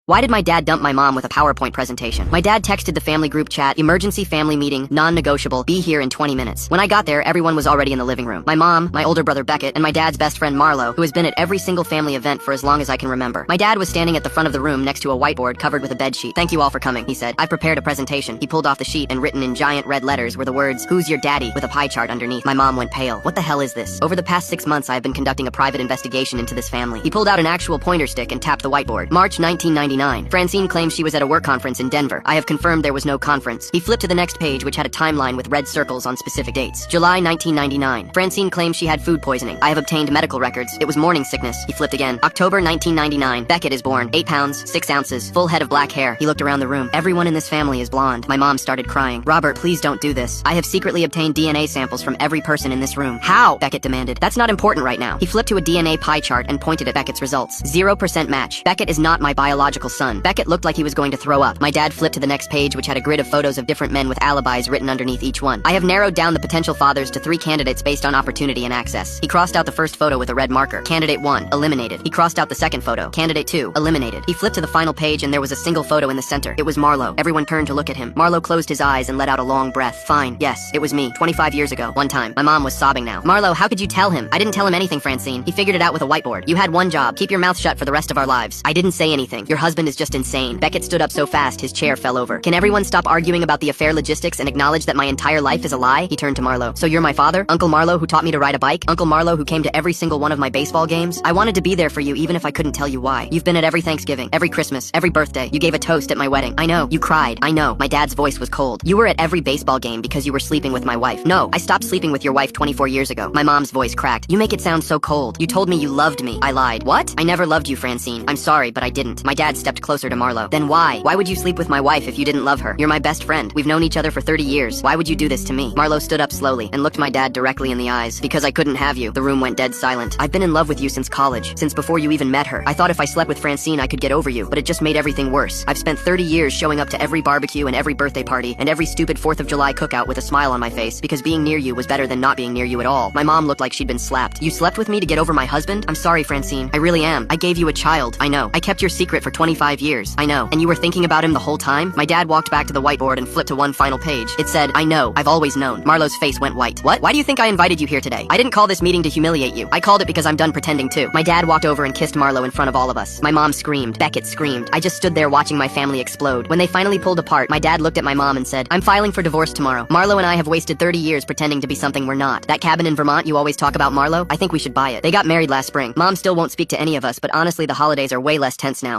Why did my dad dump my mom with a PowerPoint presentation? My dad texted the family group chat, emergency family meeting, non-negotiable, be here in 20 minutes. When I got there, everyone was already in the living room. My mom, my older brother Beckett, and my dad's best friend Marlo, who has been at every single family event for as long as I can remember. My dad was standing at the front of the room next to a whiteboard covered with a bedsheet. Thank you all for coming, he said. I've prepared a presentation. He pulled off the sheet and written in giant red letters were the words, "Who's your daddy?" with a pie chart underneath. My mom went pale. What the hell is this? Over the past 6 months, I have been conducting a private investigation into this family. He pulled out an actual pointer stick and tapped the whiteboard. March 1999. Francine claims she was at a work conference in Denver. I have confirmed there was no conference. He flipped to the next page, which had a timeline with red circles on specific dates. July 1999. Francine claims she had food poisoning. I have obtained medical records. It was morning sickness. He flipped again. October 1999. Beckett is born. 8 pounds, 6 ounces, full head of black hair. He looked around the room. Everyone in this family is blonde. My mom started crying. Robert, please don't do this. I have secretly obtained DNA samples from every person in this room. How? Beckett demanded. That's not important right now. He flipped to a DNA pie chart and pointed at Beckett's results. 0% match. Beckett is not my biological son. Beckett looked like he was going to throw up. My dad flipped to the next page, which had a grid of photos of different men with alibis written underneath each one. I have narrowed down the potential fathers to 3 candidates based on opportunity and access. He crossed out the first photo with a red marker. Candidate 1, eliminated. He crossed out the second photo. Candidate 2, eliminated. He flipped to the final page and there was a single photo in the center. It was Marlo. Everyone turned to look at him. Marlo closed his eyes and let out a long breath. Fine. Yes, it was me. 25 years ago. One time. My mom was sobbing now. Marlo, how could you tell him? I didn't tell him anything, Francine. He figured it out with a whiteboard. You had one job. Keep your mouth shut for the rest of our lives. I didn't say anything. Your husband is just insane. Beckett stood up so fast his chair fell over. Can everyone stop arguing about the affair logistics and acknowledge that my entire life is a lie? He turned to Marlo. So you're my father? Uncle Marlo who taught me to ride a bike? Uncle Marlo who came to every single one of my baseball games? I wanted to be there for you even if I couldn't tell you why. You've been at every Thanksgiving, every Christmas, every birthday. You gave a toast at my wedding. I know. You cried. I know. My dad's voice was cold. You were at every baseball game because you were sleeping with my wife. No, I stopped sleeping with your wife 24 years ago. My mom's voice cracked. You make it sound so cold. You told me you loved me. I lied. What? I never loved you, Francine. I'm sorry, but I didn't. My dad stepped closer to Marlo. Then why? Why would you sleep with my wife if you didn't love her? You're my best friend. We've known each other for 30 years. Why would you do this to me? Marlo stood up slowly and looked my dad directly in the eyes. Because I couldn't have you. The room went dead silent. I've been in love with you since college. Since before you even met her. I thought if I slept with Francine I could get over you, but it just made everything worse. I've spent 30 years showing up to every barbecue and every birthday party and every stupid 4th of July cookout with a smile on my face because being near you was better than not being near you at all. My mom looked like she'd been slapped. You slept with me to get over my husband? I'm sorry, Francine. I really am. I gave you a child. I know. I kept your secret for 25 years. I know. And you were thinking about him the whole time? My dad walked back to the whiteboard and flipped to one final page. It said, I know. I've always known. Marlo's face went white. What? Why do you think I invited you here today? I didn't call this meeting to humiliate you. I called it because I'm done pretending too. My dad walked over and kissed Marlo in front of all of us. My mom screamed. Beckett screamed. I just stood there watching my family explode. When they finally pulled apart, my dad looked at my mom and said, I'm filing for divorce tomorrow. Marlo and I have wasted 30 years pretending to be something we're not. That cabin in Vermont you always talk about, Marlo, I think we should buy it. They got married last spring. Mom still won't speak to any of us, but honestly the holidays are way less tense now.